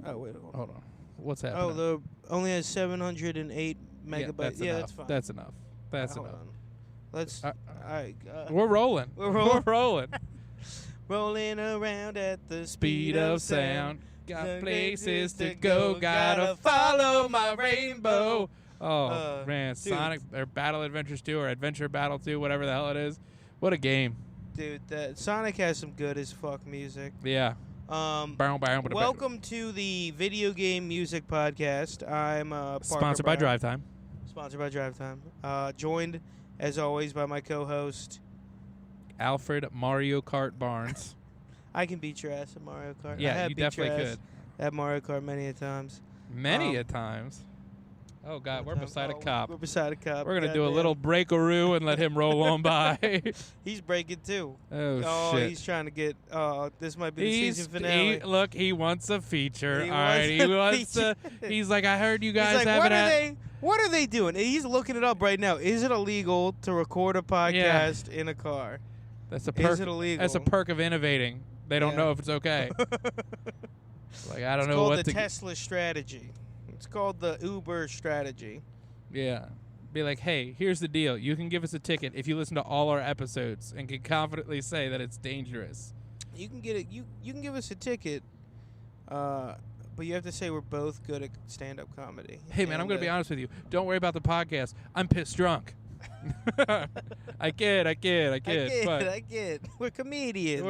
Oh, wait. Hold on. What's happening? Oh, only has 708 megabytes. Yeah, That's fine. That's enough. That's enough. Hold on. Let's. We're rolling. We're rolling. Rolling around at the Speed of sound. Got places to go. Gotta follow my rainbow. Oh, man. Dude. Sonic or Battle Adventures 2 or Adventure Battle 2, whatever the hell it is. What a game. Dude, Sonic has some good as fuck music. Yeah. Welcome to the Video Game Music Podcast. I'm Sponsored by Drive Time. Sponsored by Drive Time. Joined, as always, by my co-host, Alfred Mario Kart Barnes. I can beat your ass at Mario Kart. Yeah, you definitely could. At Mario Kart many a times. Many a times. Oh, God, we're beside a cop. We're beside a cop. We're going to do a little breakaroo and let him roll on by. He's breaking, too. Oh, shit. He's trying to get... this might be the season finale. Look, he wants a feature. He's like, I heard you guys haven't What are they doing? He's looking it up right now. Is it illegal to record a podcast in a car? That's a perk. Is it illegal? That's a perk of innovating. They don't know if it's okay. Like, I don't know what It's called the Tesla strategy. It's called the Uber strategy. Yeah. Be like, hey, here's the deal. You can give us a ticket if you listen to all our episodes and can confidently say that it's dangerous. You can get it. You can give us a ticket, but you have to say we're both good at stand-up comedy. Hey, man, I'm going to be honest with you. Don't worry about the podcast. I'm pissed drunk. I kid. We're comedians.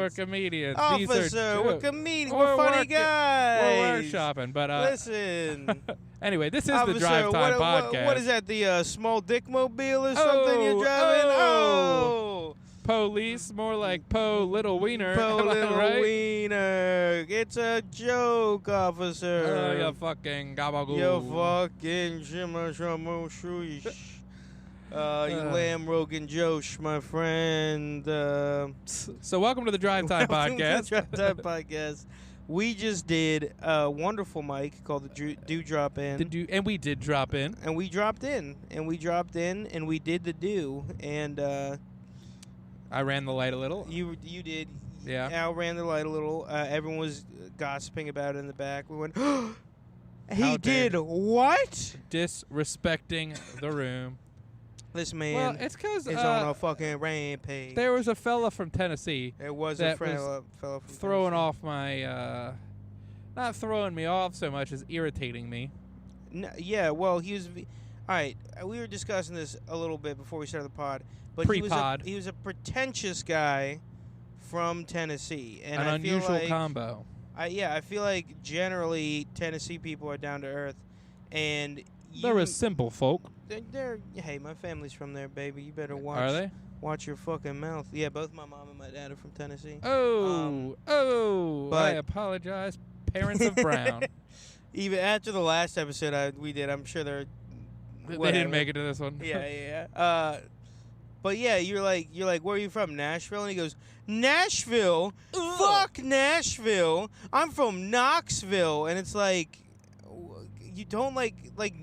Officer, we're comedians. We're funny guys. We're workshopping, but listen. Anyway, this is Officer, the Drive Time Podcast. What is that? The small dick mobile or something you're driving? Oh. Police, more like little wiener. Little right? wiener. It's a joke, officer. Oh, you fucking gabagoo. You fucking shimmer shoosh. You lamb Rogan Josh, my friend. So welcome to the Drive Time Podcast. Drive Time Podcast. We just did a wonderful mic called the Do Drop In. And we did drop in. And we dropped in. And we dropped in. And we did the do. And I ran the light a little. You did. Yeah. Al ran the light a little. Everyone was gossiping about it in the back. We went, he did what? Disrespecting the room. This man is on a fucking rampage. There was a fella from Tennessee. There was a fella from throwing off my, not throwing me off so much as irritating me. No, yeah, well, he was, all right, we were discussing this a little bit before we started the pod. But Pre-pod. He was a pretentious guy from Tennessee. And An unusual combo. I feel like generally Tennessee people are down to earth. And they're a simple folk. Hey, my family's from there, baby. You better watch. Are they? Watch your fucking mouth. Yeah, both my mom and my dad are from Tennessee. But I apologize, parents of Brown. Even after the last episode we did, I'm sure they didn't make it to this one. Yeah. But yeah, you're like, where are you from? Nashville? And he goes, Nashville? Ugh. Fuck Nashville. I'm from Knoxville. And it's like, you don't like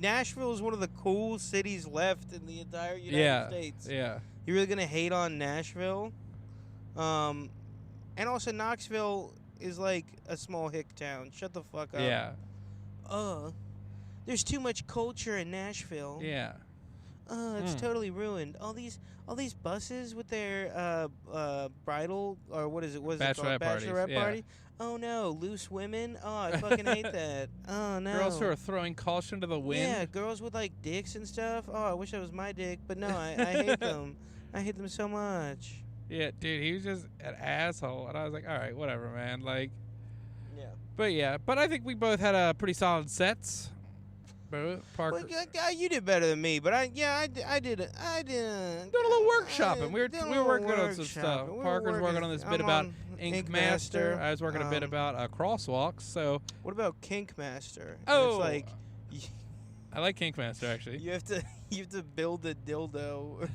Nashville is one of the cool cities left in the entire United States. Yeah. You're really gonna hate on Nashville? And also Knoxville is like a small hick town. Shut the fuck up. Yeah. There's too much culture in Nashville. Yeah. It's totally ruined. All these buses with their bridal or what is it? What is it called? Bachelorette party. Oh no, loose women. Oh, I fucking hate that. Oh no. Girls who are throwing caution to the wind. Yeah, girls with like dicks and stuff. Oh, I wish that was my dick, but no, I hate them. I hate them so much. Yeah, dude, he was just an asshole, and I was like, all right, whatever, man. Like. Yeah. But I think we both had pretty solid sets. Parker. Well, you did better than me, but I did. Doing a little workshopping. We were working on some stuff. Parker's working on this bit about Ink Master. I was working a bit about crosswalks. So what about Kink Master? Oh, it's like I like Kink Master actually. You have to build a dildo.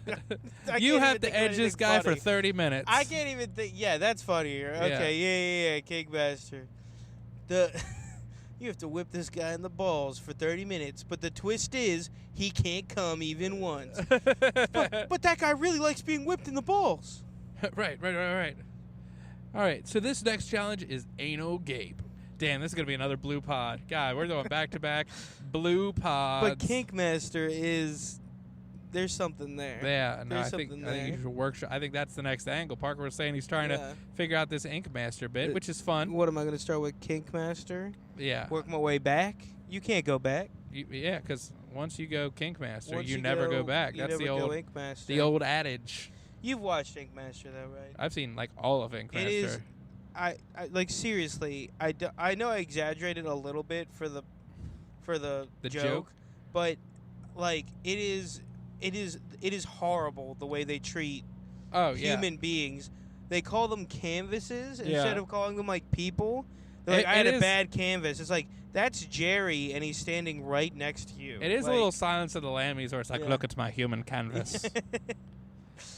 You have to edge this guy for 30 minutes. I can't even think. Yeah, that's funnier. Okay, yeah. Kink Master. You have to whip this guy in the balls for 30 minutes, but the twist is he can't come even once. but that guy really likes being whipped in the balls. Right. All right, so this next challenge is Anal Gape. Damn, this is gonna be another blue pod. God, we're going back to back blue pods. But Kinkmaster is. There's something there. Yeah, no, There's I think something you should workshop. I think that's the next angle. Parker was saying he's trying to figure out this Inkmaster bit, which is fun. What am I going to start with, Kinkmaster? Yeah. Work my way back? You can't go back. Yeah, because once you go Kinkmaster, you never go back. That's the old adage. You've watched Inkmaster, though, right? I've seen like all of Inkmaster. It is. I like seriously. I know I exaggerated a little bit for the joke, but like it is horrible the way they treat human beings. They call them canvases instead of calling them like people. They're like, I had a bad canvas. It's like, that's Jerry, and he's standing right next to you. It is a little Silence of the Lambs where it's like, look, it's my human canvas.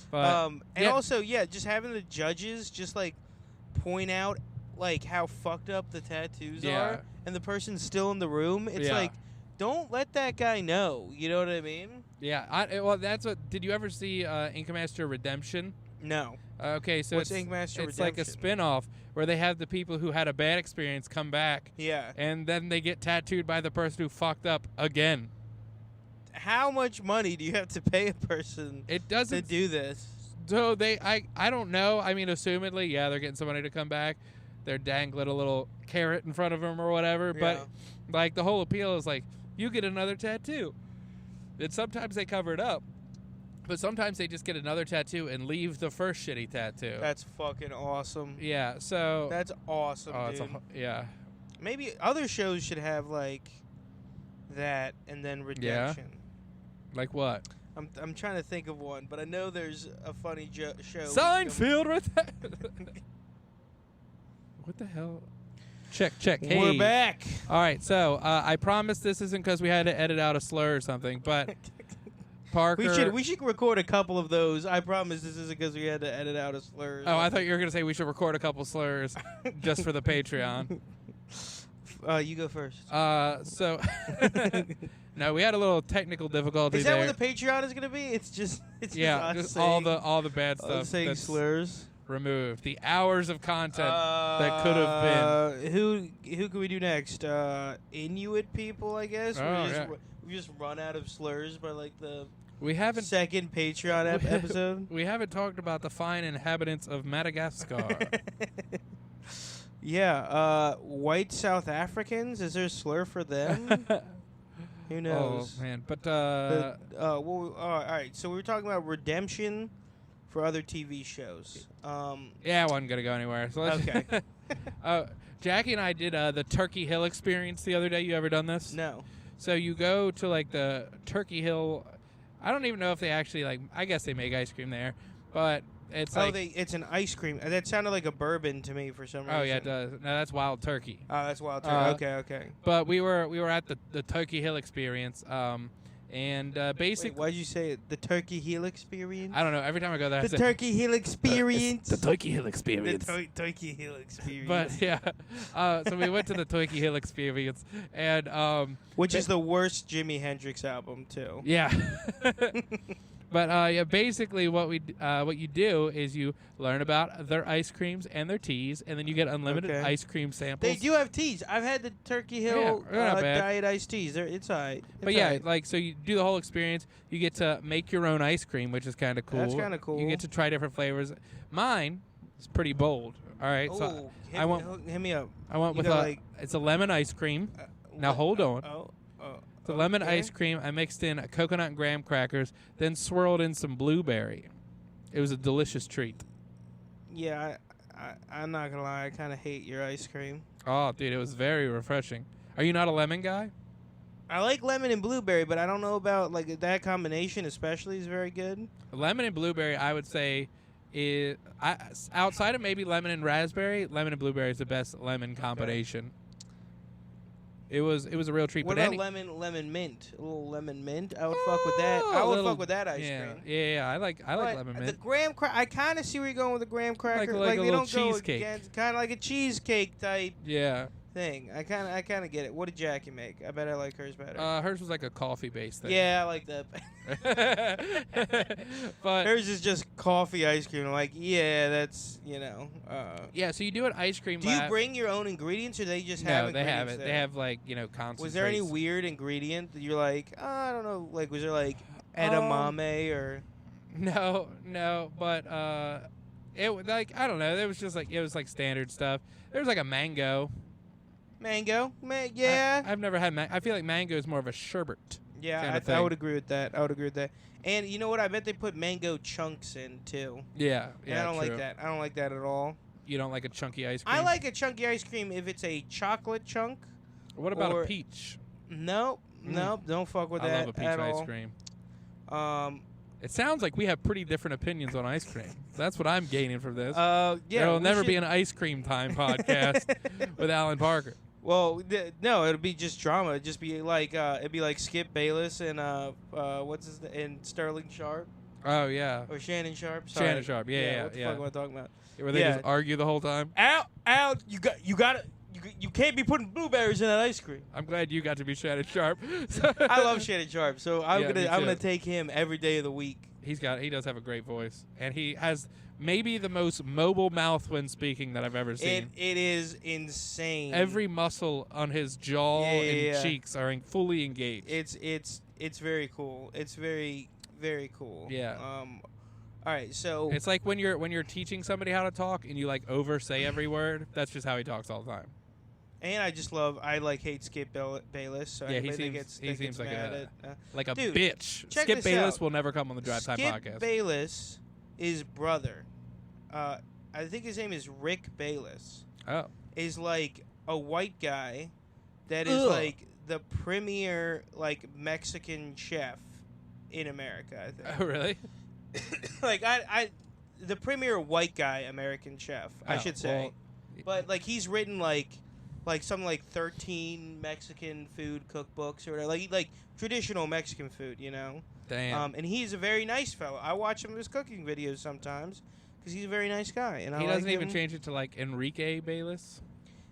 But, and also, just having the judges just like point out like how fucked up the tattoos are, and the person's still in the room. It's like, don't let that guy know. You know what I mean? Yeah. Well, that's what. Did you ever see Inkmaster Redemption? No. Okay, so What's Inkmaster Redemption? It's like a spin-off where they have the people who had a bad experience come back. Yeah. And then they get tattooed by the person who fucked up again. How much money do you have to pay a person to do this? So I don't know. I mean, assumedly, they're getting somebody to come back. They're dangling a little carrot in front of them or whatever. Yeah. But like the whole appeal is like, you get another tattoo. And sometimes they cover it up. But sometimes they just get another tattoo and leave the first shitty tattoo. That's fucking awesome. Yeah, so... That's awesome, dude. Yeah. Maybe other shows should have, like, that and then redemption. Yeah? Like what? I'm trying to think of one, but I know there's a funny show. Seinfeld with that. What the hell? Check. Hey. We're back. All right, so I promise this isn't because we had to edit out a slur or something, but... Parker. We should record a couple of those. I promise this isn't because we had to edit out a slur. Oh, I thought you were going to say we should record a couple slurs just for the Patreon. You go first. So, no, we had a little technical difficulty there. Is that what the Patreon is going to be? It's just just all the bad stuff. Saying slurs. Removed. The hours of content that could have been. Who can we do next? Inuit people, I guess. We just run out of slurs by like the second Patreon episode. We haven't talked about the fine inhabitants of Madagascar. White South Africans. Is there a slur for them? Who knows? Oh man, but all right. So we were talking about redemption for other TV shows. I wasn't gonna go anywhere. So okay. Jackie and I did the Turkey Hill experience the other day. You ever done this? No. So you go to like the Turkey Hill. I don't even know if they actually I guess they make ice cream there, but it's it's an ice cream. That sounded like a bourbon to me for some reason. Oh yeah, it does. No, that's Wild Turkey. Oh, that's Wild Turkey. Okay. But we were at the Turkey Hill experience. And basically... Wait, why'd you say it? The Turkey Hill experience? I don't know. Every time I go there, the Turkey Hill experience. The Turkey Hill experience. The Turkey Hill experience. But yeah, so we went to the Turkey Hill experience, and which is the worst Jimi Hendrix album too. Yeah. But basically, what you do is you learn about their ice creams and their teas, and then you get unlimited ice cream samples. They do have teas. I've had the Turkey Hill diet iced teas. It's alright. But so you do the whole experience. You get to make your own ice cream, which is kind of cool. That's kind of cool. You get to try different flavors. Mine is pretty bold. All right, so hit me up. I went with it's a lemon ice cream. Now hold on. The lemon ice cream, I mixed in coconut and graham crackers, then swirled in some blueberry. It was a delicious treat. Yeah, I'm not going to lie. I kind of hate your ice cream. Oh, dude, it was very refreshing. Are you not a lemon guy? I like lemon and blueberry, but I don't know about like that combination especially is very good. Lemon and blueberry, I would say, is outside of maybe lemon and raspberry, lemon and blueberry is the best lemon combination. It was a real treat. What about lemon mint? A little lemon mint. I would fuck with that. I would fuck with that ice cream. Yeah. I like lemon mint. The graham cracker. I kind of see where you're going with the graham cracker. Like a they little don't cheesecake. Kind of like a cheesecake type. Yeah. thing. I kind of get it. What did Jackie make? I bet I like hers better. Hers was like a coffee-based thing. Yeah, I like that. But hers is just coffee ice cream. I'm like, yeah, that's yeah, so you do an ice cream Do lab. you bring your own ingredients, or they just No, have they ingredients have it. there? They have like concentrates. Was there any weird ingredient that you're like, I don't know, like was there like edamame or? No, but it like I don't know. It was like standard stuff. There was like a mango. Mango? Yeah. I've never had mango. I feel like mango is more of a sherbet. Yeah, I would agree with that. And you know what? I bet they put mango chunks in too. Yeah, And I don't like that. I don't like that at all. You don't like a chunky ice cream? I like a chunky ice cream if it's a chocolate chunk. What about a peach? Nope, don't fuck with that I love a peach ice cream. It sounds like we have pretty different opinions on ice cream. That's what I'm gaining from this. Yeah, there will never be an ice cream time podcast with Alan Parker. Well, no, it'll be just drama. It'd just be like it'd be like Skip Bayless and and Sterling Sharp. Oh yeah. Or Shannon Sharp. Sorry. Shannon Sharp. Yeah. What the fuck am I talking about? Where they just argue the whole time. Al, you can't be putting blueberries in that ice cream. I'm glad you got to be Shannon Sharp. I love Shannon Sharp, so I'm gonna take him every day of the week. He does have a great voice, and he has maybe the most mobile mouth when speaking that I've ever seen. It is insane. Every muscle on his jaw and cheeks are fully engaged. It's very cool. It's very, very cool. Yeah. All right, so it's like when you're teaching somebody how to talk and you like oversay every word. That's just how he talks all the time. And I hate Skip Bayless. So yeah, he seems like a dude, bitch. Skip Bayless will never come on the Drive Time podcast. Skip Bayless, his brother, I think his name is Rick Bayless. Oh, is like a white guy that is like the premier like Mexican chef in America. I think. Oh, really? Like the premier white guy American chef, I should say. Well, but like he's written like something like 13 Mexican food cookbooks or whatever, like traditional Mexican food, you know. Damn. And he's a very nice fellow. I watch him his cooking videos sometimes because he's a very nice guy. And he doesn't even change it to like Enrique Bayless.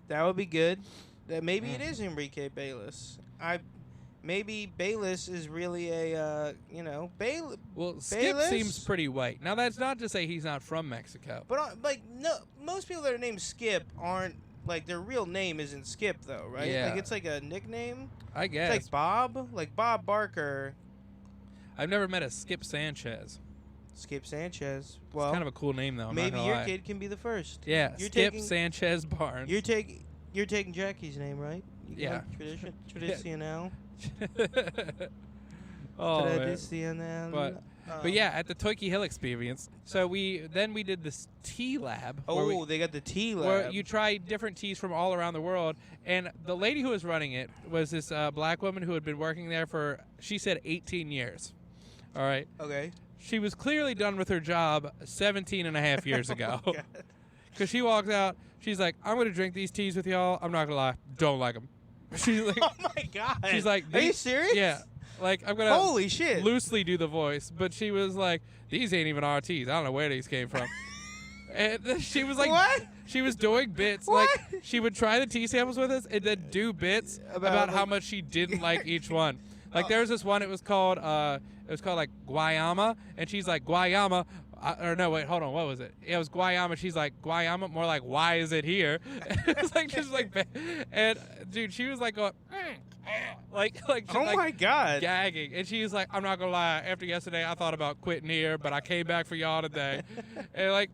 That would be good. Maybe it is Enrique Bayless. Maybe Bayless is really a Bayless. Well, Skip seems pretty white. Now that's not to say he's not from Mexico. But no, most people that are named Skip aren't. Like, their real name isn't Skip, though, right? Yeah. Like, it's like a nickname? I guess. It's like Bob? Like Bob Barker. I've never met a Skip Sanchez. Skip Sanchez. Well, it's kind of a cool name, though. Maybe your kid can be the first. Yeah, Skip Sanchez Barnes. You're taking Jackie's name, right? Yeah. Like traditional. Oh, traditional. But yeah, at the Turkey Hill experience, so we did this tea lab. Oh, they got the tea lab. Where you try different teas from all around the world. And the lady who was running it was this black woman who had been working there for, she said, 18 years. All right? Okay. She was clearly done with her job 17 and a half years ago. Because she walks out, she's like, I'm going to drink these teas with y'all. I'm not going to lie. Don't like them. She's like, oh, my God. She's like, are you serious? Yeah. Like, I'm going to holy shit. Loosely do the voice. But she was like, these ain't even our teas. I don't know where these came from. And then she was like, what? She was doing bits. What? Like, she would try the tea samples with us and then do bits about how much she didn't like each one. Like, there was this one, it was called like Guayama. And she's like, Guayama. Or no, wait, hold on. What was it? It was Guayama. She's like, Guayama, more like, why is it here? It was like, just like, and dude, she was like, going, like, oh my God, gagging. And she was like, I'm not gonna lie. After yesterday, I thought about quitting here, but I came back for y'all today. And like,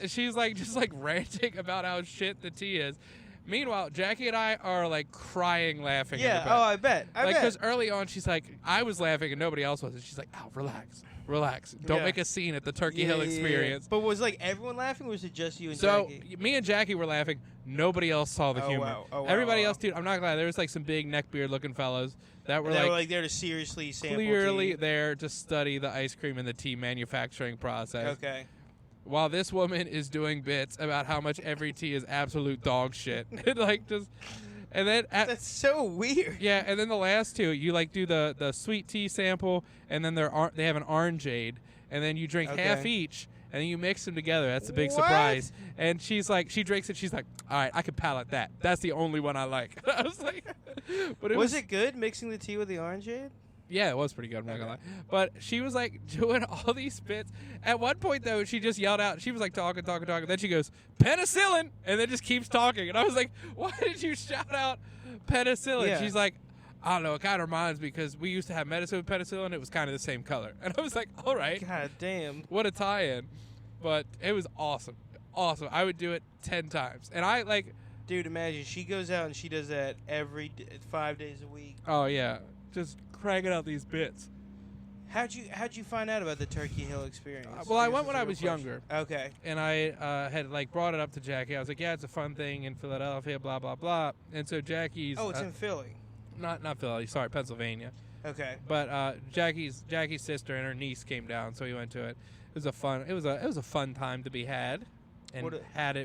she's like, just like ranting about how shit the tea is. Meanwhile, Jackie and I are like crying, laughing. Yeah. Oh, I bet. Because early on, she's like, I was laughing and nobody else was. And she's like, oh, relax. Don't make a scene at the Turkey Hill experience. But was like everyone laughing, or was it just you and Jackie? So me and Jackie were laughing. Nobody else saw the humor. Wow. Everybody else, dude, I'm not glad. There was like some big neckbeard looking fellows that were like there to seriously sample clearly tea. There to study the ice cream and the tea manufacturing process. Okay. While this woman is doing bits about how much every tea is absolute dog shit. Like just, and then that's so weird. Yeah, and then the last two, you like do the sweet tea sample, and then they have an orangeade, and then you drink half each, and then you mix them together. That's a big What? surprise. And she's like, she drinks it. She's like, all right, I can palate that. That's the only one I like. I was like, but was it good mixing the tea with the orangeade? Yeah, it was pretty good. I'm not gonna lie. But she was like doing all these bits. At one point though, she just yelled out. She was like talking. Then she goes, penicillin, and then just keeps talking. And I was like, why did you shout out penicillin? Yeah. She's like, I don't know. It kind of reminds me because we used to have medicine with penicillin. It was kind of the same color. And I was like, all right. God damn. What a tie-in. But it was awesome. Awesome. I would do it 10 times. And I like. Dude, imagine she goes out and she does that 5 days a week. Oh yeah, just cranking out these bits. How'd you find out about the Turkey Hill experience? Well, I guess went that's when a I real was question. younger. Okay. And I had like brought it up to Jackie. I was like, yeah, it's a fun thing in Philadelphia, blah blah blah. And so Jackie's Oh, it's in Philly. not Philly, sorry, Pennsylvania. Okay. But Jackie's sister and her niece came down, so we went to it. It was a fun time to be had, and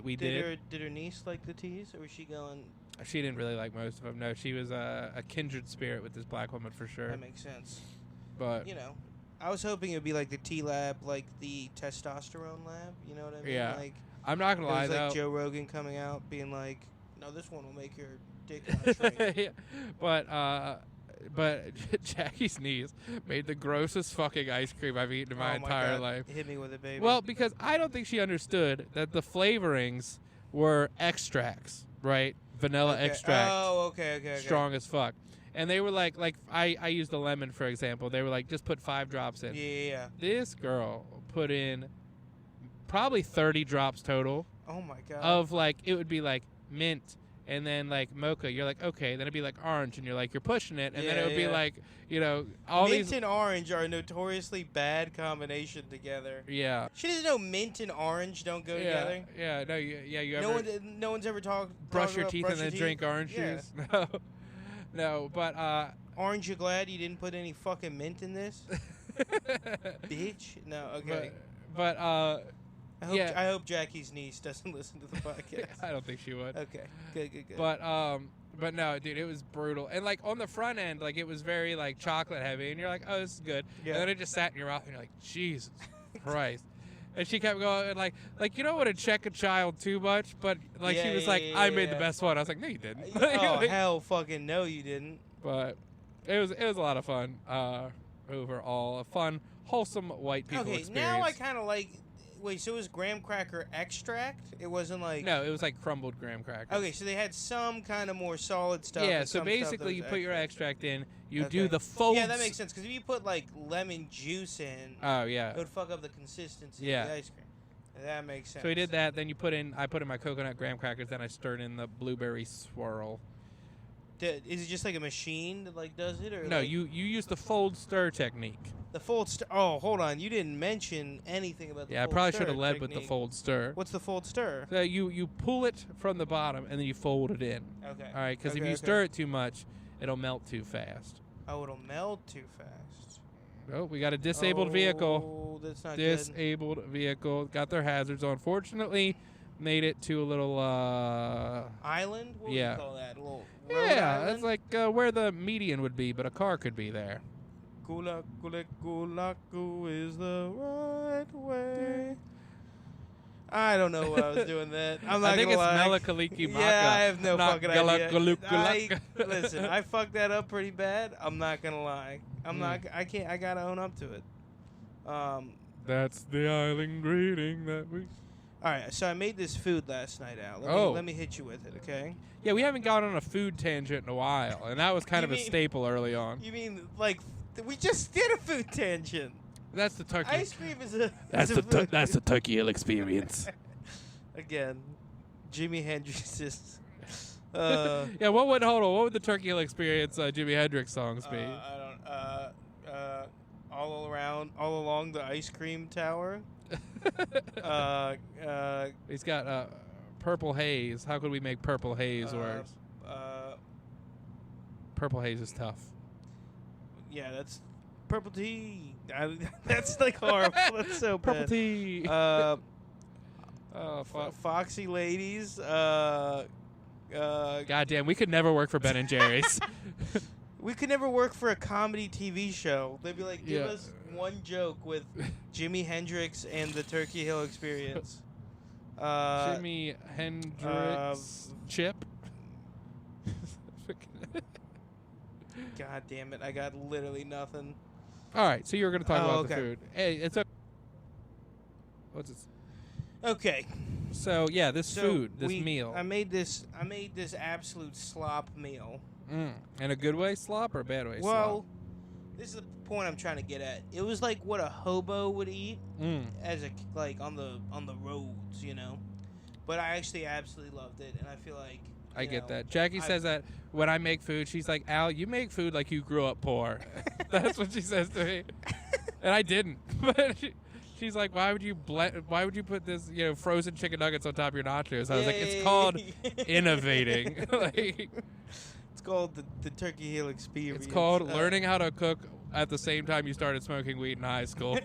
we did. Did her niece like the teas, or was she going? She didn't really like most of them. No, she was a kindred spirit with this black woman for sure. That makes sense. But you know, I was hoping it would be like the T lab, like the testosterone lab. You know what I mean? Yeah. Like, I'm not gonna lie it was though. like Joe Rogan coming out being like, "No, this one will make your dick not shrink." Yeah. But Jackie's niece made the grossest fucking ice cream I've eaten in my entire God. life. Hit me with it, baby. Well, because I don't think she understood that the flavorings were extracts, right? Vanilla extract. Oh, okay. Strong as fuck. And they were like I used the lemon, for example. They were like, just put 5 drops in. Yeah. This girl put in probably 30 drops total. Oh, my God. Of like, it would be like mint and then like mocha. You're like, okay. Then it'd be like orange and you're like, you're pushing it. And then it would be like, you know, all mint these. and orange are a notoriously bad combination together. Yeah. She doesn't know mint and orange don't go together. Yeah. No. You No ever. no one's ever talked. Brush your teeth and then drink orange juice. No. No. But. Orange, you glad you didn't put any fucking mint in this? Bitch. No. Okay. But. I hope Jackie's niece doesn't listen to the podcast. I don't think she would. Okay. Good. But no, dude, it was brutal. And like on the front end, like it was very like chocolate heavy, and you're like, oh, this is good. Yeah. And then it just sat in your mouth, and you're like, Jesus Christ. And she kept going, and like you don't want to check a child too much, but like she was like, I made the best one. I was like, no, you didn't. Oh hell, fucking no, you didn't. But it was a lot of fun. Overall, a fun, wholesome white people experience. Now I kind of like. Wait, so it was graham cracker extract? It wasn't like... No, it was like crumbled graham crackers. Okay, so they had some kind of more solid stuff. Yeah, so basically you put your extract in, you Okay. do the folds. Yeah, that makes sense, because if you put like lemon juice in, Oh, yeah. it would fuck up the consistency Yeah. of the ice cream. That makes sense. So we did that, then I put in my coconut graham crackers, then I stirred in the blueberry swirl. Is it just like a machine that like does it? Or No, like you use the fold stir technique. the fold stir. Oh, hold on. You didn't mention anything about the Yeah, I fold probably stir should have led with the technique. fold stir. What's the fold stir? So you pull it from the bottom and then you fold it in. Okay. All right, because if you stir it too much, it'll melt too fast. Oh, it'll melt too fast. Oh, we got a disabled vehicle. Oh, that's not good. Disabled vehicle. Got their hazards on. Fortunately, made it to a little Island? What Yeah. would you call that? A little road yeah, island? it's like where the median would be, but a car could be there. Gulaku is the right way. I don't know what I was doing that. I'm not I think gonna it's lie. Melakaliki Maka. Yeah, I have no not fucking idea. Listen, I fucked that up pretty bad. I'm not gonna lie. I can't. I gotta own up to it. That's the island greeting that we. All right, so I made this food last night, Al. Let me hit you with it, okay? Yeah, we haven't gone on a food tangent in a while, and that was kind of a staple early on. You mean like we just did a food tangent? That's the turkey. Ice cream is a. That's is a food. that's the Turkey Hill experience. Again, Jimi Hendrix is. Yeah, what would the Turkey Hill experience Jimi Hendrix songs be? I don't. All along the ice cream tower. He's got Purple Haze. How could we make Purple Haze worse? Purple Haze is tough. Yeah, that's purple tea. That's like horrible. That's so bad. Purple tea. Oh, fuck. Foxy ladies. Goddamn, we could never work for Ben and Jerry's. We could never work for a comedy TV show. They'd be like, give us one joke with Jimi Hendrix and the Turkey Hill Experience. Jimi Hendrix chip. God damn it! I got literally nothing. All right, so you were going to talk about okay. the food. Hey, it's a. What's it? Okay. So yeah, this meal. I made this absolute slop meal. In a good way slop or a bad way slop? Well, this is the point I'm trying to get at. It was like what a hobo would eat as a on the roads, you know. But I actually absolutely loved it, and I feel like I get that. Jackie says that when I make food, she's like, "Al, you make food like you grew up poor." That's what she says to me, and I didn't. But she's like, "Why would you put this, frozen chicken nuggets on top of your nachos?" I was like, "It's called innovating." Like, it's called the Turkey Hill Experience. It's called learning how to cook at the same time you started smoking weed in high school.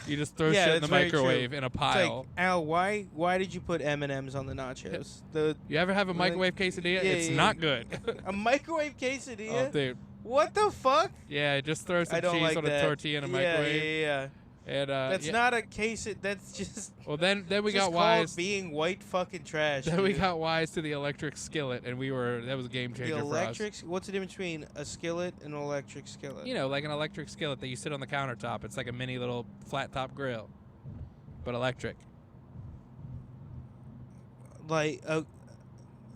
You just throw shit in the microwave in a pile. It's like, Al, why did you put M&Ms on the nachos? You ever have a microwave quesadilla? It's not good. A microwave quesadilla? Oh, dude. What the fuck? Yeah, just throw some cheese on a tortilla in a microwave. Yeah. And that's not a case. That's just. Well, then we got called wise. Being white fucking trash. Then we got wise to the electric skillet, and that was a game changer for us. What's the difference between a skillet and an electric skillet? Like an electric skillet that you sit on the countertop. It's like a mini little flat top grill, but electric. Like,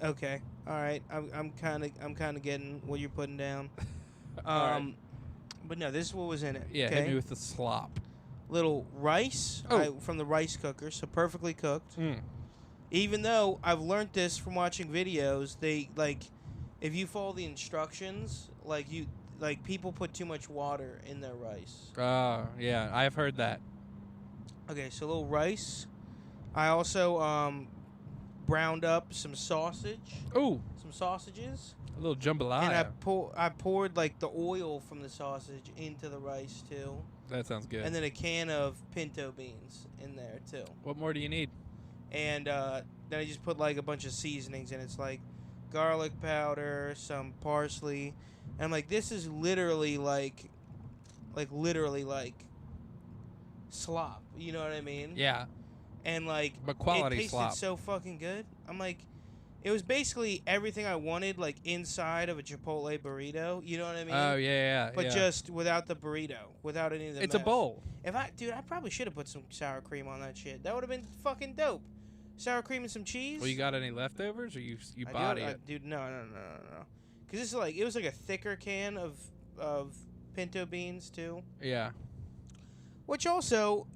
okay, all right. I'm kind of getting what you're putting down. Right. But no, this is what was in it. Yeah, okay? hit me with the slop. Little rice from the rice cooker, so perfectly cooked. Mm. Even though I've learned this from watching videos, they if you follow the instructions, people put too much water in their rice. Yeah, I've heard that. Okay, so a little rice. I also browned up some sausage. Ooh, some sausages. A little jambalaya. And I poured the oil from the sausage into the rice too. That sounds good. And then a can of pinto beans in there too. What more do you need? And then I just put a bunch of seasonings in. It's like garlic powder, some parsley, and I'm like, this is literally like slop. You know what I mean? Yeah. And but quality it tasted slop. so fucking good. I'm like, it was basically everything I wanted, inside of a Chipotle burrito. You know what I mean? Oh yeah. But just without the burrito, without any of the. It's mess. a bowl. I probably should have put some sour cream on that shit. That would have been fucking dope. Sour cream and some cheese. Well, you got any leftovers, or you body it? Dude, no. Because this is it was a thicker can of pinto beans too. Yeah. Which also,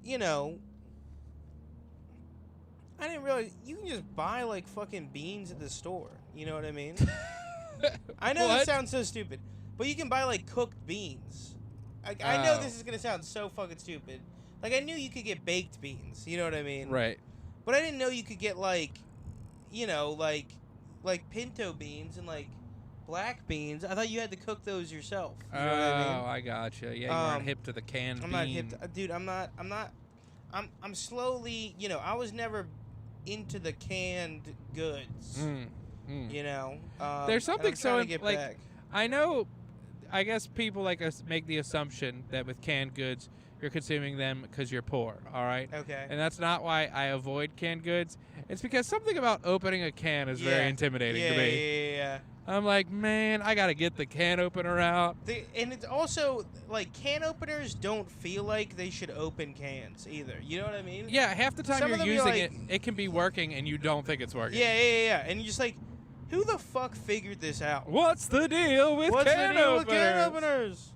I didn't realize you can just buy fucking beans at the store. You know what I mean? I know that sounds so stupid, but you can buy cooked beans. I know this is gonna sound so fucking stupid. I knew you could get baked beans. You know what I mean? Right. But I didn't know you could get pinto beans and black beans. I thought you had to cook those yourself. You know what I mean? I gotcha. Yeah, you weren't hip to the canned bean. I'm not hip, dude. I'm not. I'm slowly. I was never into the canned goods. You know. There's something so back. I know. I guess people like us make the assumption that with canned goods, you're consuming them because you're poor, all right? Okay. And that's not why I avoid canned goods. It's because something about opening a can is very intimidating to me. Yeah. I'm like, man, I got to get the can opener out. And it's also, can openers don't feel like they should open cans either. You know what I mean? Yeah, half the time you're using it, it can be working and you don't think it's working. Yeah. And you're just like, who the fuck figured this out? What's the deal with can openers?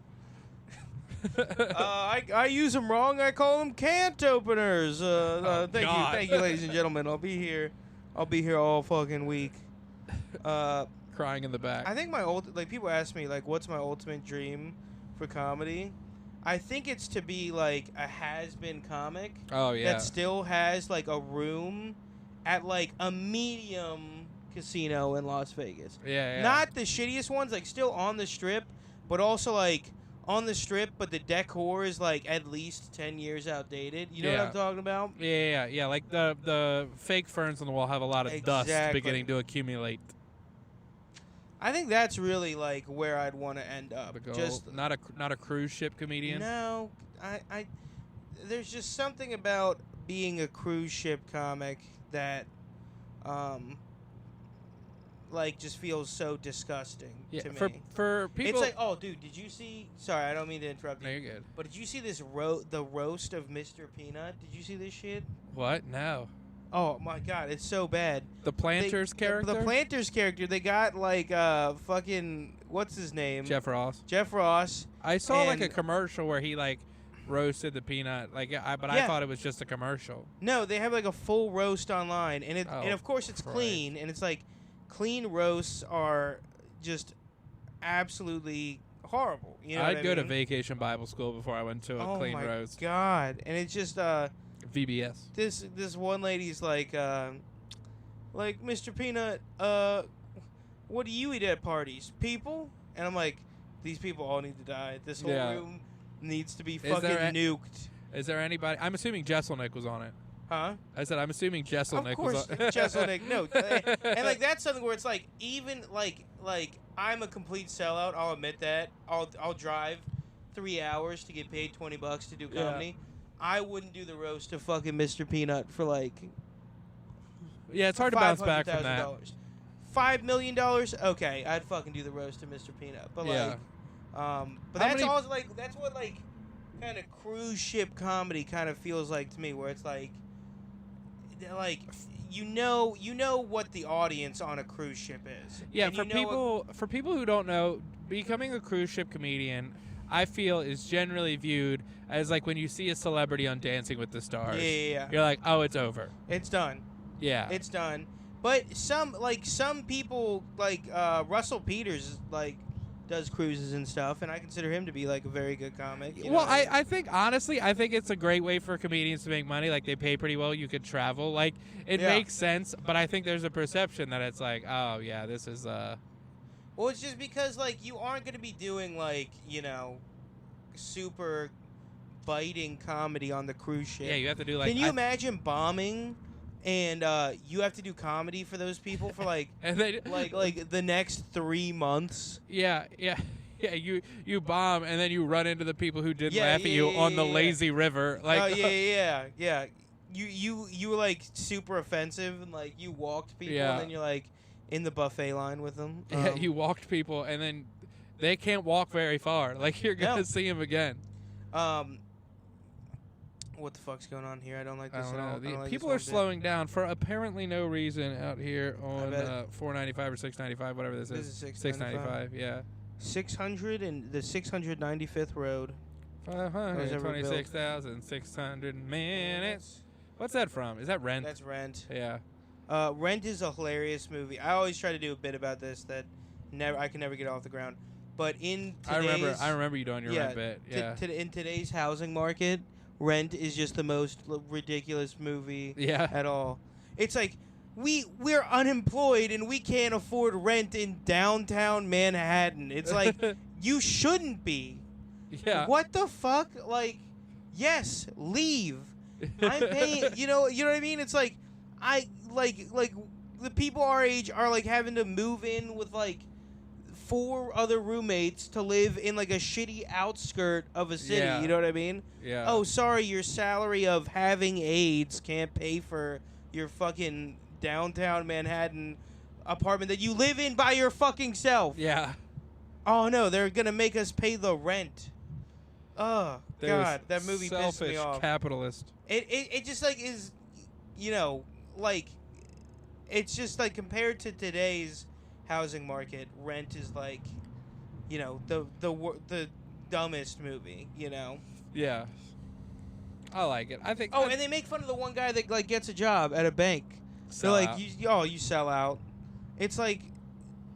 I use them wrong. I call them can't openers. Thank you, ladies and gentlemen. I'll be here all fucking week. Crying in the back. I think people ask me what's my ultimate dream for comedy. I think it's to be a has-been comic. Oh yeah. That still has a room at a medium casino in Las Vegas. Yeah. Not the shittiest ones, still on the strip, but also on the strip, but the decor is at least 10 years outdated. You know what I'm talking about? Yeah. The fake ferns on the wall have a lot of dust beginning to accumulate. I think that's really like where I'd want to end up. The goal. Just not a cruise ship comedian. no, I there's just something about being a cruise ship comic that like just feels so disgusting to me. For people, it's like, oh, dude, did you see? Sorry, I don't mean to interrupt you. No, you're good. But did you see this the roast of Mr. Peanut? Did you see this shit? What? No. Oh my god, it's so bad. The Planters character. The Planters character. They got like fucking what's his name? Jeff Ross. Jeff Ross. I saw like a commercial where he like roasted the peanut. Like, I thought it was just a commercial. No, they have like a full roast online, and and of course it's Christ. clean, and it's like clean roasts are just absolutely horrible. You know I'd what go I to mean? Vacation Bible School before I went to a clean roast. Oh my god! And it's just VBS. this one lady's like Mr. Peanut, what do you eat at parties? People? And I'm like, these people all need to die. This whole room needs to be fucking nuked. Is there anybody? I'm assuming Jesselnick was on it. Huh? I said I'm assuming Jesselnick was on it. Of course, Jesselnick. No, and like that's something where it's like even like I'm a complete sellout. I'll admit that. I'll drive 3 hours to get paid $20 to do comedy. Yeah. I wouldn't do the roast of fucking Mr. Peanut for like. Yeah, it's hard to bounce back from that. $5 million? Okay, I'd fucking do the roast of Mr. Peanut. But like, but that's also like that's what like kind of cruise ship comedy kind of feels like to me, where it's like you know what the audience on a cruise ship is. Yeah, for people who don't know, becoming a cruise ship comedian, I feel, is generally viewed as like when you see a celebrity on Dancing with the Stars. Yeah. You're like, oh, it's over. It's done. Yeah. It's done. But some people like Russell Peters like does cruises and stuff, and I consider him to be like a very good comic. You know what I mean? I think honestly, I think it's a great way for comedians to make money. Like, they pay pretty well. You could travel. Like, it makes sense. But I think there's a perception that it's like, oh yeah, this is Well, it's just because like you aren't going to be doing like, you know, super biting comedy on the cruise ship. Yeah, you have to do like. Can you imagine bombing? And you have to do comedy for those people for like and they, like the next 3 months. Yeah. You bomb and then you run into the people who did laugh at you on the lazy river. Like, oh yeah. You were like super offensive and like you walked people and then you're like in the buffet line with them. Yeah, you walked people and then they can't walk very far. Like, you're gonna see them again. What the fuck's going on here? I don't like this I don't at all. know. People are slowing down for apparently no reason out here on 495 or 695, whatever this is. 695, yeah. 600 and the 695th road. 526,600 minutes. What's that from? Is that Rent? That's Rent. Yeah. Rent is a hilarious movie. I always try to do a bit about this that I can never get off the ground. But in today's, I remember you doing your Rent bit. Yeah. In today's housing market, Rent is just the most ridiculous movie at all. It's like we're unemployed and we can't afford rent in downtown Manhattan. It's like you shouldn't be. Yeah. What the fuck? Like, yes, leave. I'm paying. You know what I mean? It's like the people our age are like having to move in with like 4 other roommates to live in like a shitty outskirt of a city. Yeah. You know what I mean? Yeah. Oh, sorry, your salary of having AIDS can't pay for your fucking downtown Manhattan apartment that you live in by your fucking self. Yeah. Oh no, they're gonna make us pay the rent. Oh God, that movie pissed me off. Selfish capitalist. It just like is, you know, like it's just like compared to today's housing market, Rent is like, you know, the dumbest movie, you know. Yeah. I like it. I think. Oh, and they make fun of the one guy that like gets a job at a bank. They're like, you sell out. It's like,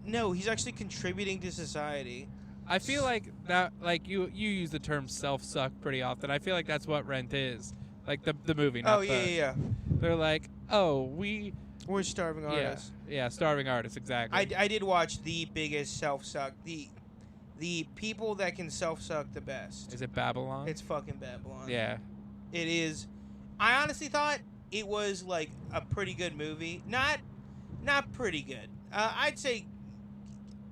no, he's actually contributing to society. I feel like that, like you use the term self-suck pretty often. I feel like that's what Rent is, like the movie. Not yeah. They're like, we're starving artists. Yeah, starving artists, exactly. I did watch the biggest self-suck. The people that can self-suck the best. Is it Babylon? It's fucking Babylon. Yeah. It is. I honestly thought it was like a pretty good movie. Not pretty good. I'd say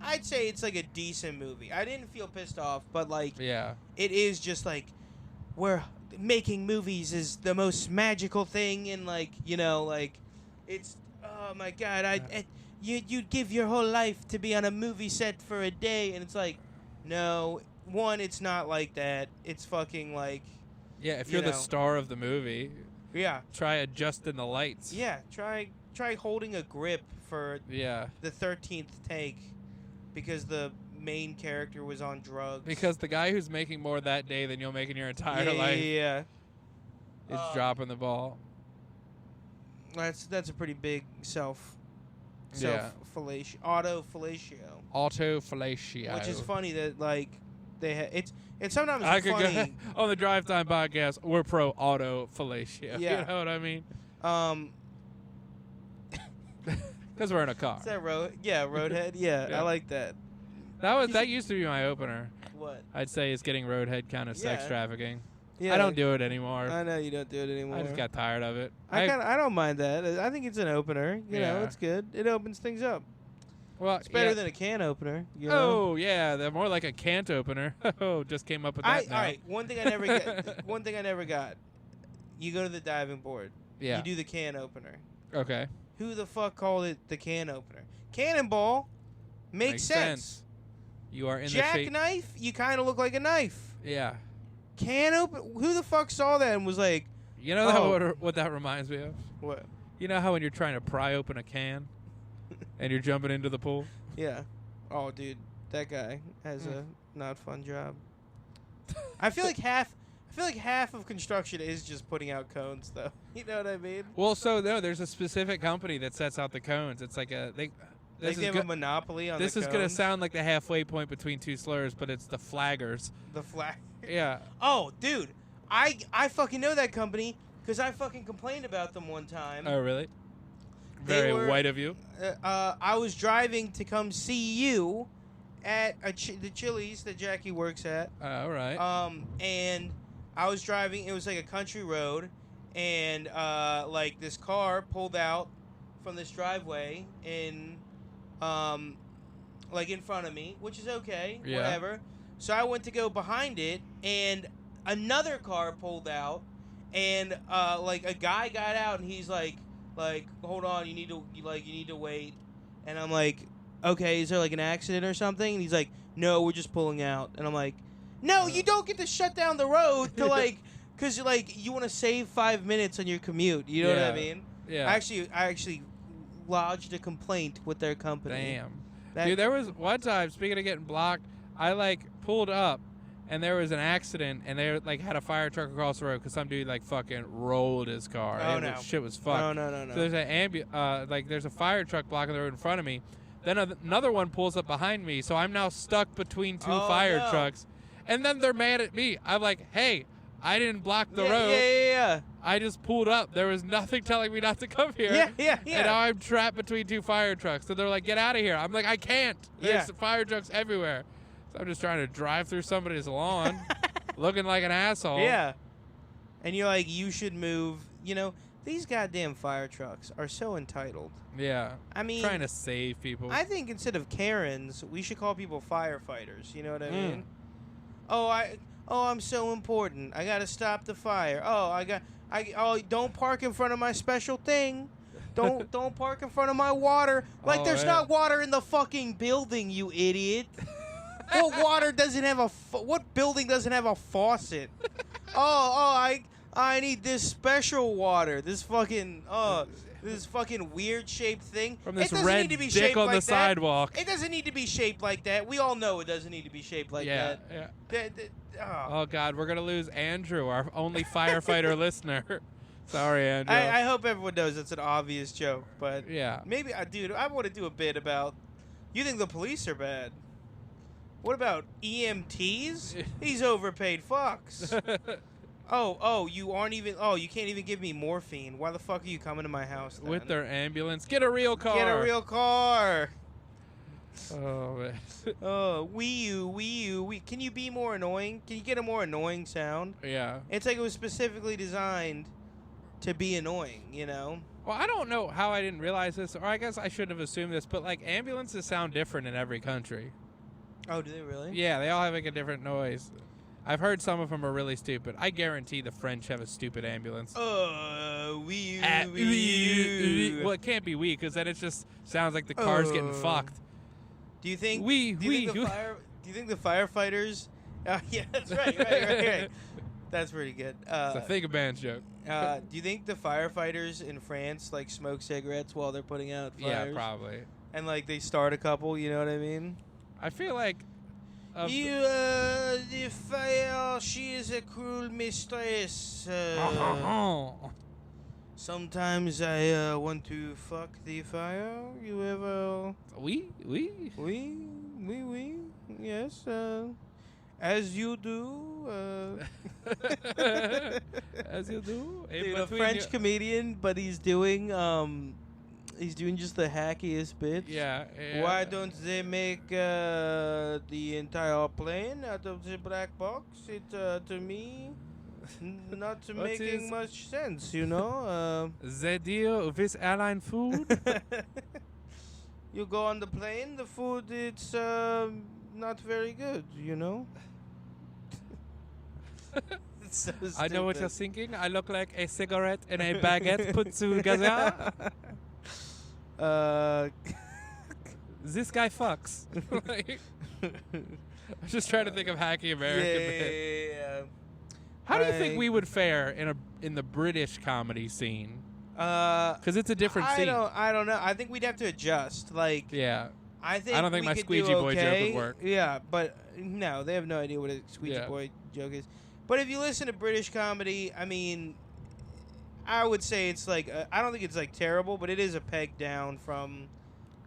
I'd say it's like a decent movie. I didn't feel pissed off, but like, Yeah. it is just like, where making movies is the most magical thing, and like, you know, like, it's, oh my god, you'd give your whole life to be on a movie set for a day, and it's like, no, one, it's not like that. It's fucking like, Yeah, if you're the star of the movie, yeah, try adjusting the lights. yeah, try holding a grip for Yeah. the 13th take because the main character was on drugs. Because the guy who's making more that day than you'll make in your entire yeah, life yeah. is dropping the ball. That's a pretty big fellatio, auto fellatio, which is funny that like it's sometimes I could funny. go on the Drive Time podcast. We're pro auto fellatio. Yeah. You know what I mean? Because we're in a car. Is that Roadhead? Yeah, Yeah. I like that. That used to be my opener. What? I'd say is getting Roadhead kind of sex Yeah. trafficking. Yeah, I don't do it anymore. I know you don't do it anymore. I just got tired of it. I don't mind that. I think it's an opener. You know, Yeah. it's good. It opens things up. Well, It's better yeah. than a can opener. You know? Oh yeah, they're more like a can't opener. Oh, just came up with that now. All right. One thing I never got. You go to the diving board. Yeah. You do the can opener. Okay. Who the fuck called it the can opener? Cannonball makes sense. You are in the shape. Jackknife, you kind of look like a knife. Yeah. Can open. Who the fuck saw that and was like, You know what that reminds me of? what? You know how when you're trying to pry open a can and you're jumping into the pool? Yeah. Oh, dude, that guy has a not fun job. I feel like half of construction is just putting out cones, though. You know what I mean? Well, so no, there's a specific company that sets out the cones. It's like They have a monopoly on This the is cones. going to sound like the halfway point between two slurs, but it's the flaggers. The flag. Yeah. Oh, dude, I fucking know that company because I fucking complained about them one time. Oh, really? They Very were- white of you. I was driving to come see you at the Chili's that Jackie works at. All right. And I was driving. It was like a country road, and like this car pulled out from this driveway in, like in front of me, which is okay, Yeah. whatever. So I went to go behind it, and another car pulled out, and like a guy got out, and he's like, hold on, you need to wait, and I'm like, okay, is there like an accident or something? And he's like, no, we're just pulling out, and I'm like, no, you don't get to shut down the road to like, cause like you want to save 5 minutes on your commute. You know what I mean? Yeah. I actually lodged a complaint with their company. Damn. Dude, there was one time, speaking of getting blocked, I like pulled up and there was an accident and they like had a fire truck across the road because some dude like fucking rolled his car. Oh, and no. Shit was fucked. No. So there's there's a fire truck blocking the road in front of me. Then another one pulls up behind me, so I'm now stuck between two fire trucks. And then they're mad at me. I'm like, hey, I didn't block the road. Yeah. I just pulled up. There was nothing telling me not to come here. Yeah. And now I'm trapped between two fire trucks. So they're like, get out of here. I'm like, I can't. There's fire trucks everywhere. So I'm just trying to drive through somebody's lawn looking like an asshole. Yeah. And you're like, you should move. You know, these goddamn fire trucks are so entitled. Yeah. I mean, trying to save people. I think instead of Karens, we should call people firefighters. You know what I mean? Oh, I'm so important. I gotta stop the fire. Don't park in front of my special thing. Don't park in front of my water. Like there's not water in the fucking building, you idiot. What building doesn't have a faucet? I need this special water. This fucking weird shaped thing. From this it doesn't red need to be dick shaped on like the sidewalk. It doesn't need to be shaped like that. We all know it doesn't need to be shaped like that. Yeah. Oh, God, we're going to lose Andrew, our only firefighter listener. Sorry, Andrew. I hope everyone knows it's an obvious joke, but yeah. Maybe, dude, I want to do a bit about, you think the police are bad. What about EMTs? These overpaid fucks. You can't even give me morphine. Why the fuck are you coming to my house then? With their ambulance. Get a real car. Get a real car. Oh, man. Oh, Wii U. Can you be more annoying? Can you get a more annoying sound? Yeah. It's like it was specifically designed to be annoying, you know? Well, I don't know how I didn't realize this, or I guess I shouldn't have assumed this, but like ambulances sound different in every country. Oh, do they really? Yeah, they all have like a different noise. I've heard some of them are really stupid. I guarantee the French have a stupid ambulance. Well, it can't be we, because then it just sounds like the car's getting fucked. Do you think? Do you think the firefighters? Yeah, that's right. That's pretty good. It's a Think a Band joke. Do you think the firefighters in France like smoke cigarettes while they're putting out fires? Yeah, probably. And like they start a couple, you know what I mean? I feel like the fire, she is a cruel mistress. Sometimes I want to fuck the fire. You ever? We. Yes. As you do. As you do. Dude, a French comedian, but he's doing just the hackiest bits. Yeah. Why don't they make the entire plane out of the black box? It to me, not making much sense. You know. The deal with airline food. You go on the plane, the food it's not very good. You know. So I know what you're thinking. I look like a cigarette and a baguette put together. This guy fucks. I'm just trying to think of hacky American. Yeah. How do you think we would fare in the British comedy scene? Because it's a different scene. I don't know. I think we'd have to adjust. Like, yeah. I don't think my squeegee boy joke would work. Yeah, but no, they have no idea what a squeegee boy joke is. But if you listen to British comedy, I mean, I would say it's like I don't think it's like terrible, but it is a peg down from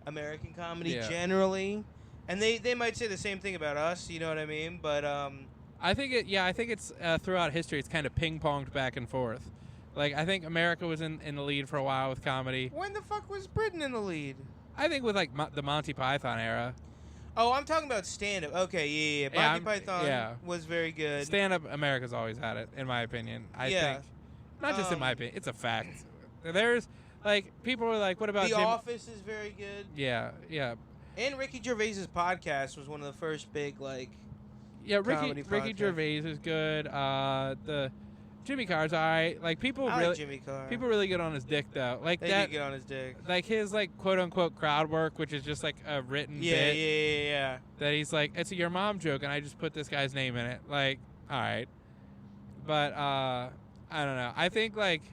American comedy generally. And they might say the same thing about us, you know what I mean? But I think it's throughout history it's kind of ping-ponged back and forth. Like I think America was in the lead for a while with comedy. When the fuck was Britain in the lead? I think with like the Monty Python era. Oh, I'm talking about stand-up. Okay, yeah. Monty Python was very good. Stand-up, America's always had it, in my opinion. I think. Not just in my opinion. It's a fact. There's, like, people were like, what about The Office is very good. Yeah. And Ricky Gervais's podcast was one of the first big, like, Ricky Gervais is good. The Jimmy Carr's all right. Like, people really get on his dick, though. Like, they do get on his dick. Like, his, like, quote-unquote crowd work, which is just, like, a written bit. Yeah. That he's like, it's a your mom joke, and I just put this guy's name in it. Like, all right. But, I don't know. I think, like,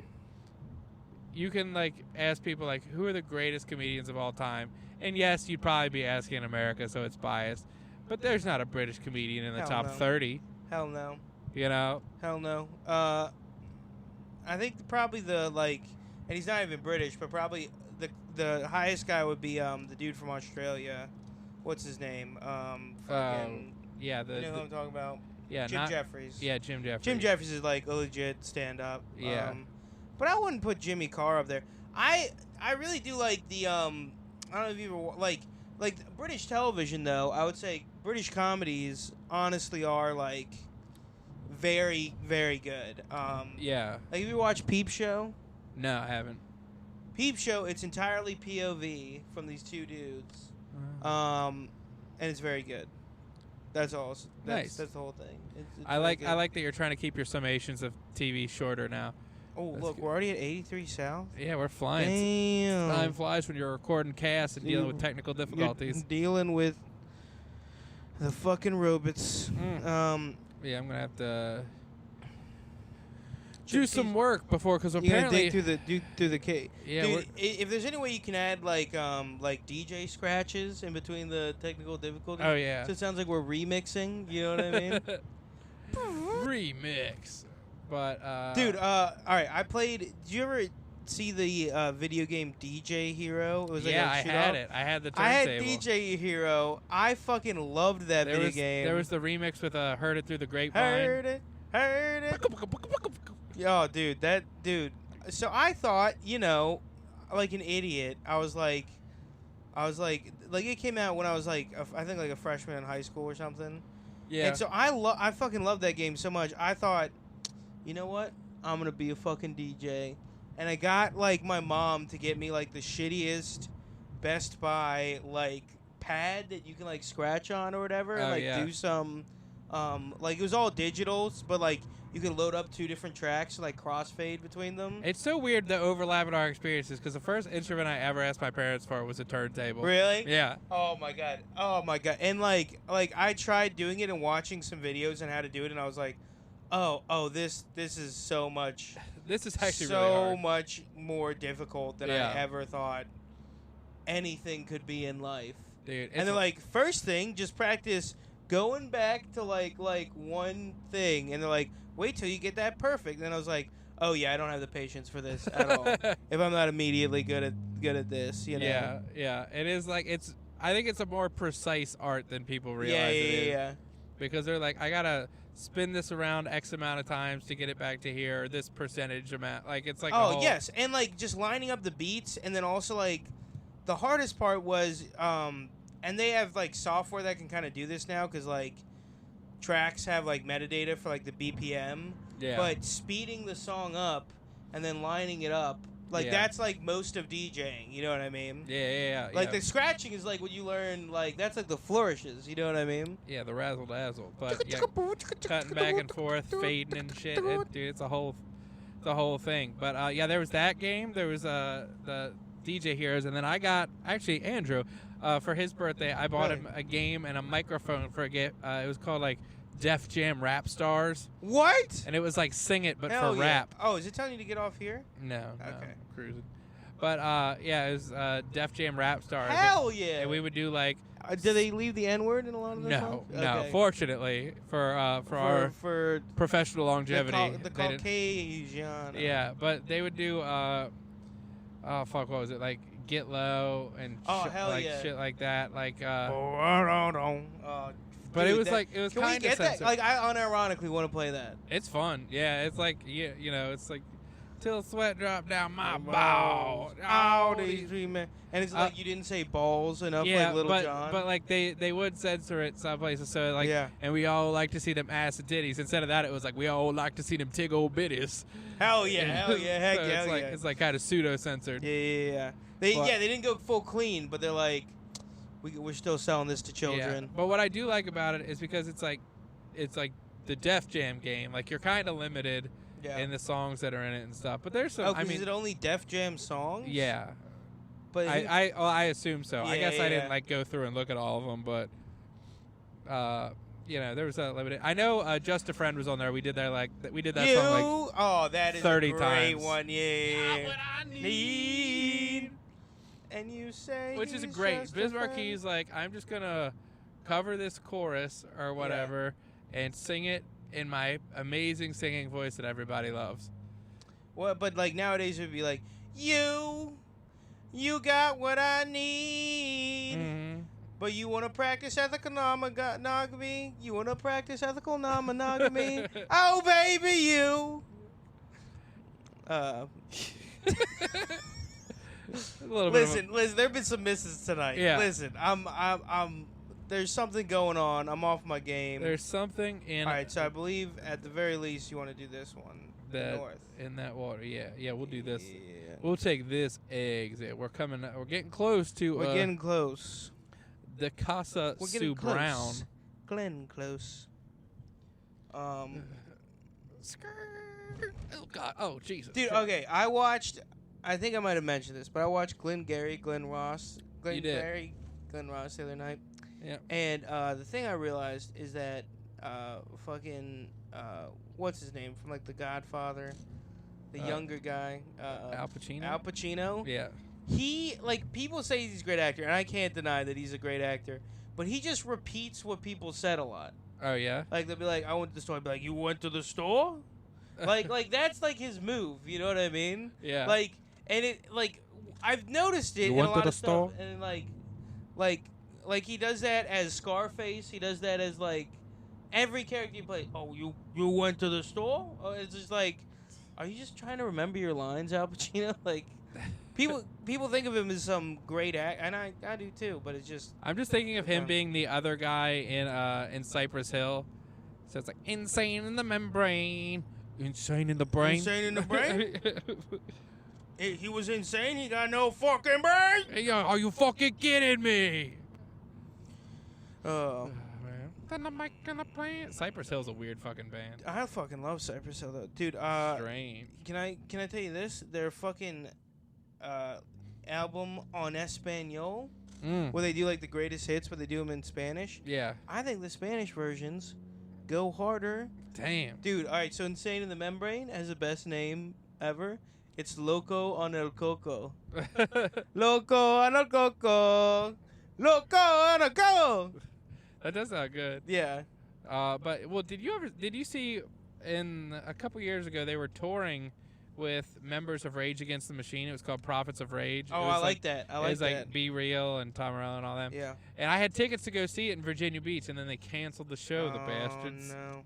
you can, like, ask people, like, who are the greatest comedians of all time? And, yes, you'd probably be asking America, so it's biased. But there's not a British comedian in the top 30. Hell no. You know? Hell no. I think probably the, like, and he's not even British, but probably the highest guy would be the dude from Australia. What's his name? You know who I'm talking about? Yeah, Jim Jeffries. Yeah, Jim Jeffries. Jim Jeffries is like a legit stand-up. Yeah. But I wouldn't put Jimmy Carr up there. I really do like the I don't know if you ever like British television though. I would say British comedies honestly are like very, very good. Yeah. Like if you watch Peep Show. No, I haven't. Peep Show, it's entirely POV from these two dudes. And it's very good. That's all. Nice. That's the whole thing. It's I like that you're trying to keep your summations of TV shorter now. Oh, look, we're already at 83 South. Yeah, we're flying. Damn. Time flies when you're recording cast and dealing with technical difficulties. You're dealing with the fucking robots. Yeah, I'm gonna have to do some work before, because apparently you gotta dig through the cave. Yeah, dude, if there's any way you can add like DJ scratches in between the technical difficulties. Oh yeah. So it sounds like we're remixing. You know what I mean? Remix. But dude, all right. I played. Did you ever see the video game DJ Hero? It was like I had it. I had the turntable. I had DJ Hero. I fucking loved that video game. There was the remix with "Heard It Through the Grapevine." Heard it. Yo, dude. So I thought, like an idiot. I was like, it came out when I was like, I think like a freshman in high school or something. Yeah. And so I fucking loved that game so much. I thought, you know what? I'm gonna be a fucking DJ. and I got like my mom to get me like the shittiest Best Buy like pad that you can like scratch on or whatever, and like do some like it was all digital, but like you can load up 2 different tracks, like crossfade between them. It's so weird the overlap in our experiences because the first instrument I ever asked my parents for was a turntable. Really? Yeah. Oh my god. Oh my god. And like I tried doing it and watching some videos on how to do it, and I was like, oh, this is so much. This is actually so really hard. much more difficult than I ever thought anything could be in life. Dude. And they're like, first thing, just practice going back to like one thing, and they're like, wait till you get that perfect. And I was like, oh yeah, I don't have the patience for this at all. If I'm not immediately good at this, you know. Yeah. It is like I think it's a more precise art than people realize it is. Yeah. Because they're like, I gotta spin this around X amount of times to get it back to here, or this percentage amount. Like it's like yes, and like just lining up the beats, and then also like the hardest part was and they have like software that can kind of do this now, because like tracks have like metadata for like the BPM. Yeah. But speeding the song up and then lining it up, like that's like most of DJing. You know what I mean? Yeah. Like the scratching is like what you learn. Like that's like the flourishes. You know what I mean? Yeah, the razzle dazzle. But yeah, cutting back and forth, fading and shit. Dude, it's a whole thing. But yeah, there was that game. There was the DJ Heroes, and then I got actually Andrew for his birthday. I bought him a game and a microphone for a gift. It was called like Def Jam Rap Stars. What? And it was like Sing It, but Hell for rap. Oh, is it telling you to get off here? No. Okay. I'm cruising. But yeah, it was Def Jam Rap Stars. Hell yeah! And we would do like. Do they leave the N-word in a lot of their songs? No. Fortunately for our professional longevity, the Caucasian. Yeah, but they would do. What was it like? Get Low and shit like that. Like. But it was like it was kind of that? Like I unironically want to play that. It's fun. Yeah, it's like you know, it's like till sweat drop down my balls. All these dreaming, and it's like you didn't say balls enough, like Little John. But like they would censor it some places, so like and we all like to see them ass and titties. Instead of that, it was like we all like to see them tig old bitties. Hell yeah, heck yeah, it's like kind of pseudo censored. Yeah. They didn't go full clean, but they're like. We're still selling this to children. Yeah. But what I do like about it is because it's like the Def Jam game. Like you're kind of limited in the songs that are in it and stuff. But there's some. Is it only Def Jam songs? Yeah. But I assume so. Yeah, I guess I didn't like go through and look at all of them, but you know there was a limited. I know Just a Friend was on there. We did that song like that is 30 a great times. one. Yeah. What I need. And you say which is great. Biz Marquis like, I'm just gonna cover this chorus or whatever and sing it in my amazing singing voice that everybody loves. Well, but like nowadays it would be like, you got what I need. Mm-hmm. But you want to practice ethical monogamy? You want to practice ethical monogamy? Oh, baby, you. Listen, there've been some misses tonight. Yeah. Listen, I'm there's something going on. I'm off my game. There's something in. All right, so I believe at the very least you want to do this one. North. In that water. Yeah, we'll do this. Yeah. We'll take this exit. We're getting close to. We're getting close. The Casa Sue Brown. Glenn close. Skirt. Oh God. Oh Jesus. Dude, okay. I think I might have mentioned this, but I watched Glenn Ross the other night. Yeah. And the thing I realized is that what's his name from like The Godfather, the younger guy, Al Pacino. Al Pacino. Yeah. He people say he's a great actor, and I can't deny that he's a great actor. But he just repeats what people said a lot. Oh yeah. Like they'll be like, "I went to the store." I'll be like, "You went to the store?" like that's like his move. You know what I mean? Yeah. Like. And it I've noticed it in a lot of stuff, and like he does that as Scarface. He does that as like every character you play. Oh, you went to the store? Oh, it's just like, are you just trying to remember your lines, Al Pacino? Like people think of him as some great act, and I do too. But it's just I'm just thinking of him being the other guy in Cypress Hill. So it's like insane in the membrane, insane in the brain, insane in the brain. He was insane. He got no fucking brain. Hey, yo, are you fucking kidding me? Oh. Man. Then I'm making a plan. Cypress Hill's a weird fucking band. I fucking love Cypress Hill though, dude. Strange. Can I tell you this? Their fucking album on Espanol, where they do like the greatest hits, but they do them in Spanish. Yeah. I think the Spanish versions go harder. Damn. Dude, all right. So Insane in the Membrane has the best name ever. It's Loco on el Coco. Loco on el Coco. Loco on el Coco. That does sound good. Yeah. But well, did you see in a couple years ago they were touring with members of Rage Against the Machine? It was called Prophets of Rage. Oh, I like that. I like it was that. like Be Real and Tom Morello and all them. Yeah. And I had tickets to go see it in Virginia Beach, and then they canceled the show. The bastards. No.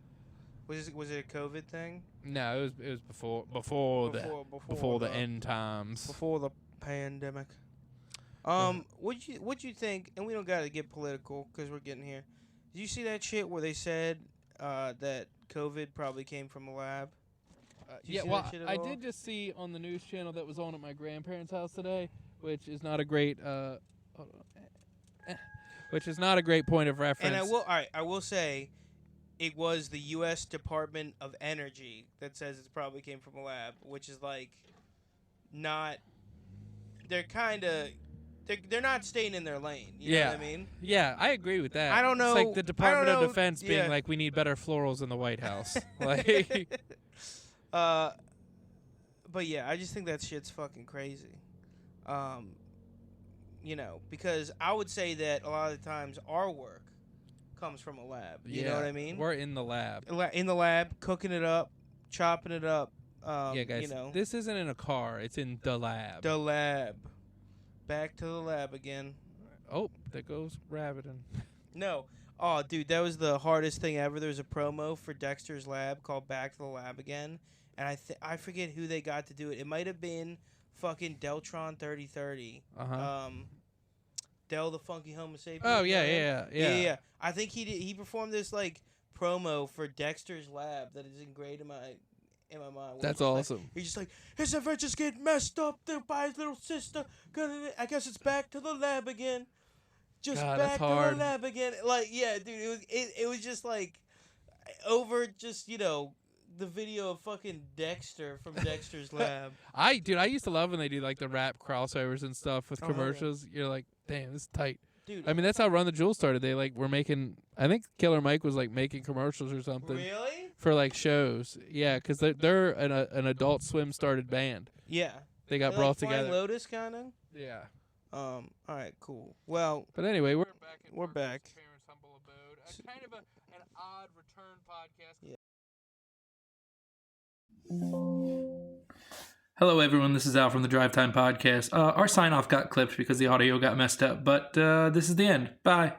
Was it a COVID thing? No, it was before the end times. Before the pandemic. What'd you think? And we don't gotta get political because we're getting here. Did you see that shit where they said that COVID probably came from a lab? Yeah, well, I did just see on the news channel that was on at my grandparents' house today, which is not a great point of reference. And I will say, it was the U.S. Department of Energy that says it probably came from a lab, which is like, not. They're kind of. They're not staying in their lane. You know what I mean? Yeah, I agree with that. I don't know. It's like the Department of Defense being like, we need better florals in the White House. Like. But yeah, I just think that shit's fucking crazy. Because I would say that a lot of the times our work comes from a lab. You know what I mean? We're in the lab. In the lab, cooking it up, chopping it up. Yeah, guys, this isn't in a car. It's in the lab. The lab. Back to the lab again. Oh, there goes Rabbitin. No. Oh, dude, that was the hardest thing ever. There was a promo for Dexter's Lab called Back to the Lab Again. And I forget who they got to do it. It might have been fucking Deltron 3030. Del the Funky Homo Sapien. Oh, yeah. I think he performed this like promo for Dexter's Lab that is ingrained in my mind. That's awesome. Like, he's just like, his adventures get messed up there by his little sister. I guess it's back to the lab again. Back to the lab again. Like, yeah, dude, it was just like over just, the video of fucking Dexter from Dexter's Lab. I used to love when they do like the rap crossovers and stuff with commercials. Yeah. You're like, damn, this is tight. Dude, I mean, that's how Run the Jewels started. They like were making. I think Killer Mike was like making commercials or something. Really? For like shows. Yeah, because they're an Adult Swim started band. Yeah. They got brought Flying together. Lotus kind of. Yeah. All right. Cool. Well. But anyway, we're back. We're back. Parents' humble abode. Kind of an odd return podcast. Yeah. Hello, everyone. This is Al from the Drive Time Podcast. Our sign-off got clipped because the audio got messed up, but this is the end. Bye.